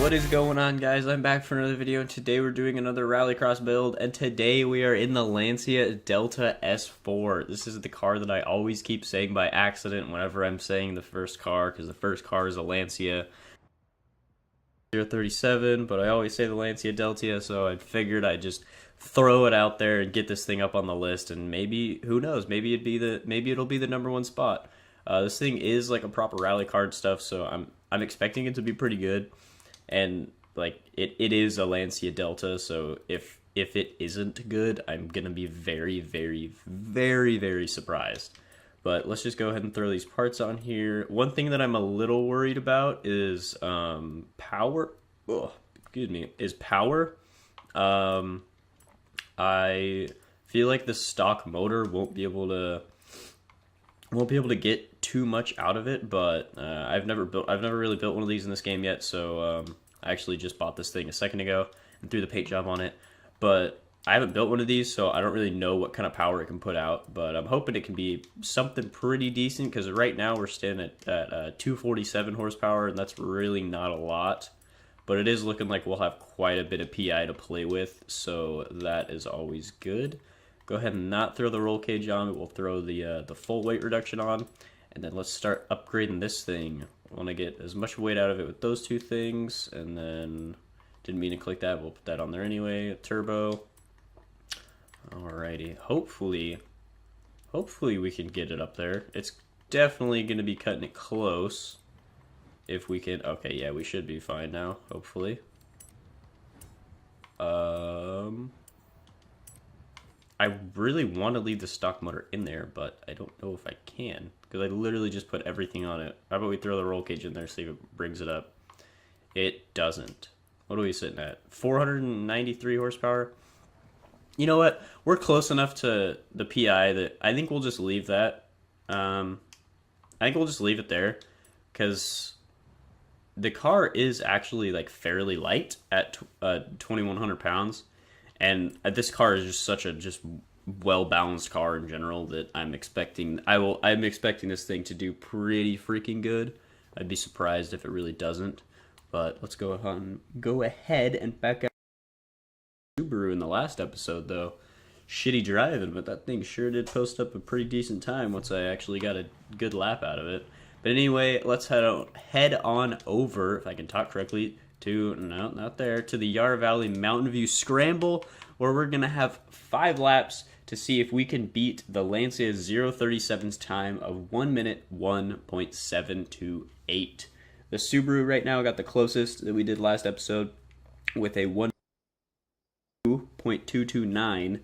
What is going on, guys? I'm back for another video, and today we're doing another Rallycross build, and today we are in the Lancia Delta S4. This is the car that I always keep saying by accident whenever I'm saying the first car, because the first car is a Lancia 037, but I always say the Lancia Delta, so I figured I'd just throw it out there and get this thing up on the list, and maybe, who knows, maybe it'll be the #1 spot. This thing is like a proper rally card stuff, so I'm expecting it to be pretty good. And like it is a Lancia Delta, so if it isn't good, I'm gonna be very, very, very, very surprised. But let's just go ahead and throw these parts on here. One thing that I'm a little worried about is power. Oh, excuse me, is power. I feel like the stock motor won't be able to get too much out of it, but I've never really built one of these in this game yet, so I actually just bought this thing a second ago and threw the paint job on it, but I haven't built one of these, so I don't really know what kind of power it can put out, but I'm hoping it can be something pretty decent, because right now we're standing at 247 horsepower, and that's really not a lot, but it is looking like we'll have quite a bit of PI to play with, so that is always good. Go ahead and not throw the roll cage on, we'll throw the full weight reduction on, and then let's start upgrading this thing. I want to get as much weight out of it with those two things, and then, didn't mean to click that, we'll put that on there anyway, turbo. Alrighty, hopefully we can get it up there. It's definitely going to be cutting it close, if we can. Okay, yeah, we should be fine now, hopefully. I really want to leave the stock motor in there, but I don't know if I can, because I literally just put everything on it. How about we throw the roll cage in there, see if it brings it up. It doesn't. What are we sitting at? 493 horsepower? You know what? We're close enough to the PI that I think we'll just leave that. I think we'll just leave it there, because the car is actually like fairly light at 2,100 pounds. And this car is just such a well-balanced car in general that I'm expecting this thing to do pretty freaking good. I'd be surprised if it really doesn't. But let's go ahead and back out Subaru in the last episode, though. Shitty driving, but that thing sure did post up a pretty decent time once I actually got a good lap out of it. But anyway, let's head on over, if I can talk correctly, to the Yarra Valley Mountain View Scramble, where we're going to have 5 laps to see if we can beat the Lancia 037's time of 1 minute 1.728. The Subaru right now got the closest that we did last episode with a 1.229,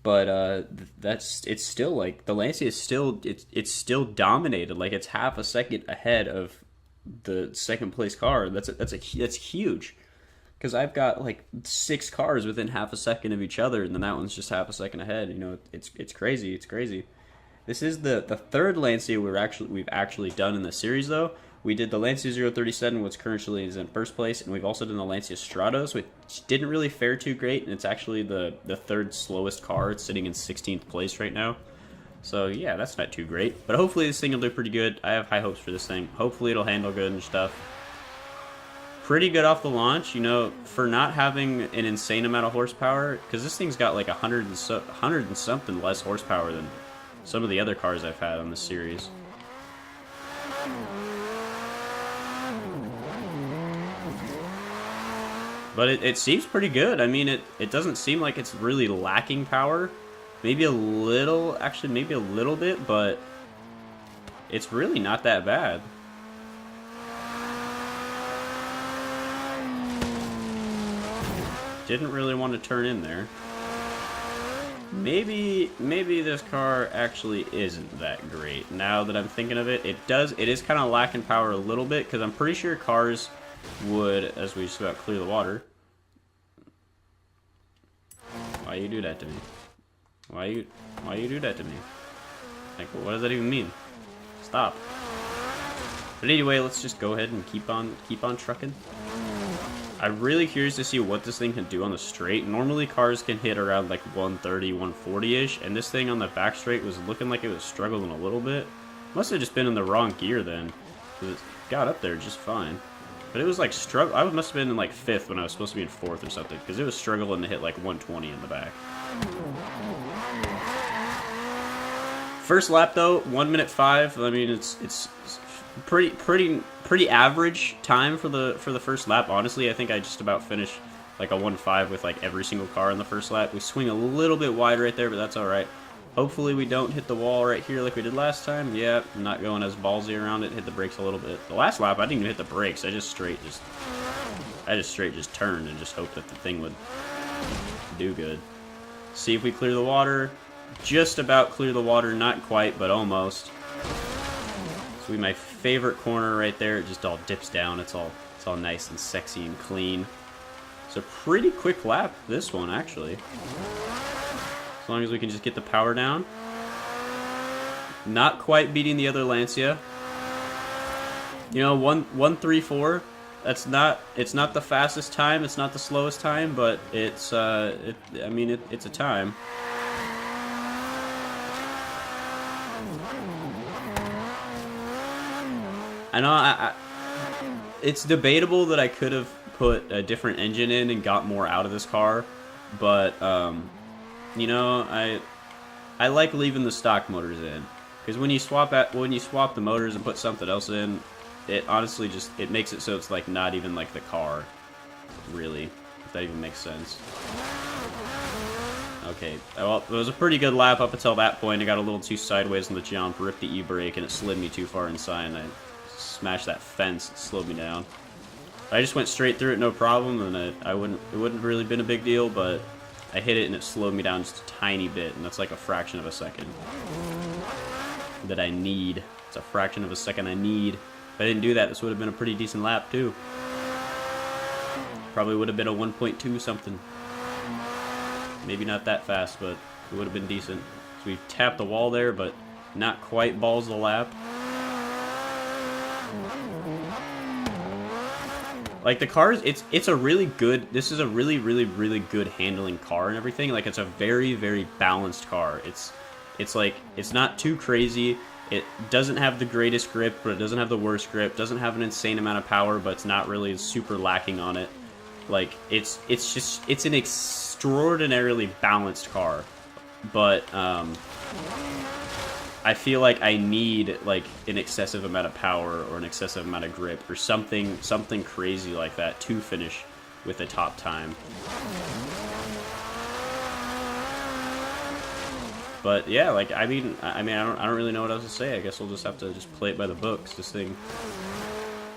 but it's still like the Lancia is still it's still dominated, like it's half a second ahead of the second place car. That's huge, because I've got like 6 cars within half a second of each other, and then that one's just half a second ahead. You know, it's crazy. It's crazy. This is the third Lancia we've actually done in the series, though. We did the Lancia 037, which currently is in first place, and we've also done the Lancia Stratos, which didn't really fare too great, and it's actually the third slowest car. It's sitting in 16th place right now. So yeah, that's not too great, but hopefully this thing will do pretty good. I have high hopes for this thing. Hopefully it'll handle good and stuff. Pretty good off the launch, you know, for not having an insane amount of horsepower, because this thing's got like 100 and something less horsepower than some of the other cars I've had on this series. But it seems pretty good. I mean, it doesn't seem like it's really lacking power. Maybe a little, actually maybe a little bit, but it's really not that bad. Didn't really want to turn in there. Maybe this car actually isn't that great. Now that I'm thinking of it, it is kind of lacking power a little bit, because I'm pretty sure cars would, as we just about clear the water. Why you do that to me? Why you do that to me? Like, what does that even mean? Stop. But anyway, let's just go ahead and keep on trucking. I'm really curious to see what this thing can do on the straight. Normally cars can hit around like 130, 140-ish, and this thing on the back straight was looking like it was struggling a little bit. Must have just been in the wrong gear then, because it got up there just fine. But it was like struggle. I must have been in like 5th when I was supposed to be in 4th or something, because it was struggling to hit like 120 in the back. First lap though, 1:05. I mean, it's pretty average time for the first lap. Honestly, I think I just about finished like a 1:05 with like every single car in the first lap. We swing a little bit wide right there, but that's all right. Hopefully we don't hit the wall right here like we did last time. Yeah, I'm not going as ballsy around it. Hit the brakes a little bit. The last lap I didn't even hit the brakes. I just straight just turned and just hoped that the thing would do good. See if we clear the water. Just about clear the water, not quite, but almost. So my favorite corner right there. It just all dips down. It's all nice and sexy and clean. It's a pretty quick lap, this one actually. As long as we can just get the power down. Not quite beating the other Lancia. You know, 1:34. It's not the fastest time. It's not the slowest time, but it's I mean it's a time. I know it's debatable that I could have put a different engine in and got more out of this car, but you know, I like leaving the stock motors in, because when you swap the motors and put something else in, it honestly just makes it so it's like not even like the car, really, if that even makes sense. Okay, well, it was a pretty good lap up until that point. I got a little too sideways in the jump, ripped the e-brake, and it slid me too far inside, and I smashed that fence. It slowed me down. I just went straight through it, no problem, and it wouldn't really been a big deal, but I hit it and it slowed me down just a tiny bit, and that's like a fraction of a second that I need. It's a fraction of a second I need. If I didn't do that, this would have been a pretty decent lap too. Probably would have been a 1.2 something. Maybe not that fast, but it would have been decent. So we've tapped the wall there, but not quite balls the lap. Like the cars, it's a really good. This is a really good handling car and everything. Like it's a very balanced car. It's like it's not too crazy. It doesn't have the greatest grip, but it doesn't have the worst grip. Doesn't have an insane amount of power, but it's not really super lacking on it. Like it's an extraordinarily balanced car, but I feel like I need like an excessive amount of power or an excessive amount of grip or something crazy like that to finish with a top time. But yeah, like I mean I don't really know what else to say. I guess we'll just have to just play it by the books. This thing,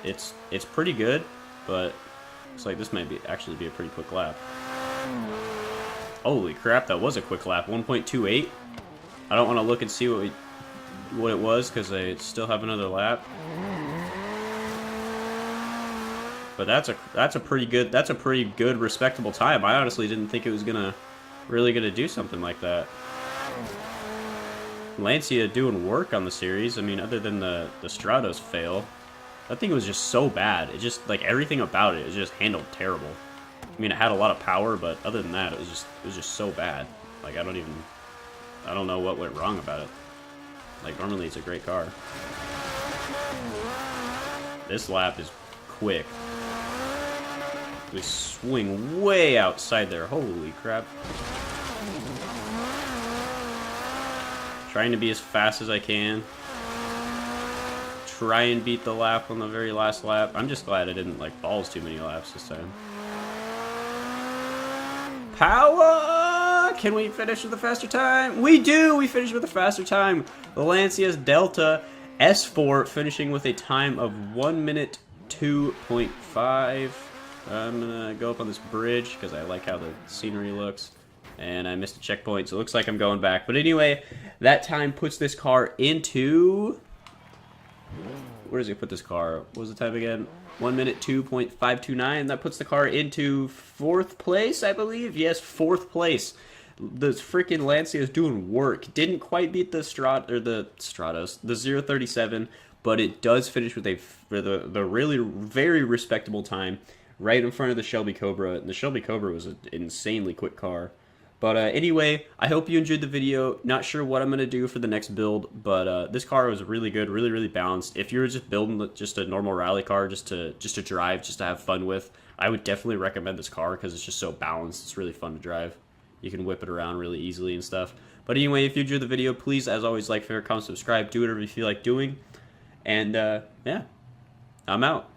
it's pretty good, but looks like this might actually be a pretty quick lap. Holy crap, that was a quick lap. 1.28. I don't want to look and see what it was because I still have another lap. But that's a pretty good respectable time. I honestly didn't think it was really gonna do something like that. Lancia doing work on the series. I mean, other than the Stratos fail, that thing was just so bad. It just like everything about it just handled terrible. I mean, it had a lot of power, but other than that, it was just so bad. Like I don't know what went wrong about it. Like normally it's a great car. This lap is quick. We swing way outside there. Holy crap. Trying to be as fast as I can. Try and beat the lap on the very last lap. I'm just glad I didn't like balls too many laps this time. Power! Can we finish with a faster time? We do! We finish with a faster time. The Lancia's Delta S4 finishing with a time of 1 minute 2.5. I'm gonna go up on this bridge because I like how the scenery looks. And I missed a checkpoint, so it looks like I'm going back. But anyway, that time puts this car into... Where does it put this car? What was the time again? 1 minute 2.529. That puts the car into 4th place, I believe. Yes, 4th place. The freaking Lancia is doing work. Didn't quite beat the Stratos, the 037, but it does finish with the really very respectable time right in front of the Shelby Cobra. And the Shelby Cobra was an insanely quick car. But anyway, I hope you enjoyed the video. Not sure what I'm going to do for the next build, but this car was really good, really balanced. If you're just building just a normal rally car just to drive, just to have fun with, I would definitely recommend this car because it's just so balanced. It's really fun to drive. You can whip it around really easily and stuff. But anyway, if you enjoyed the video, please, as always, like, favorite, comment, subscribe, do whatever you feel like doing. And yeah, I'm out.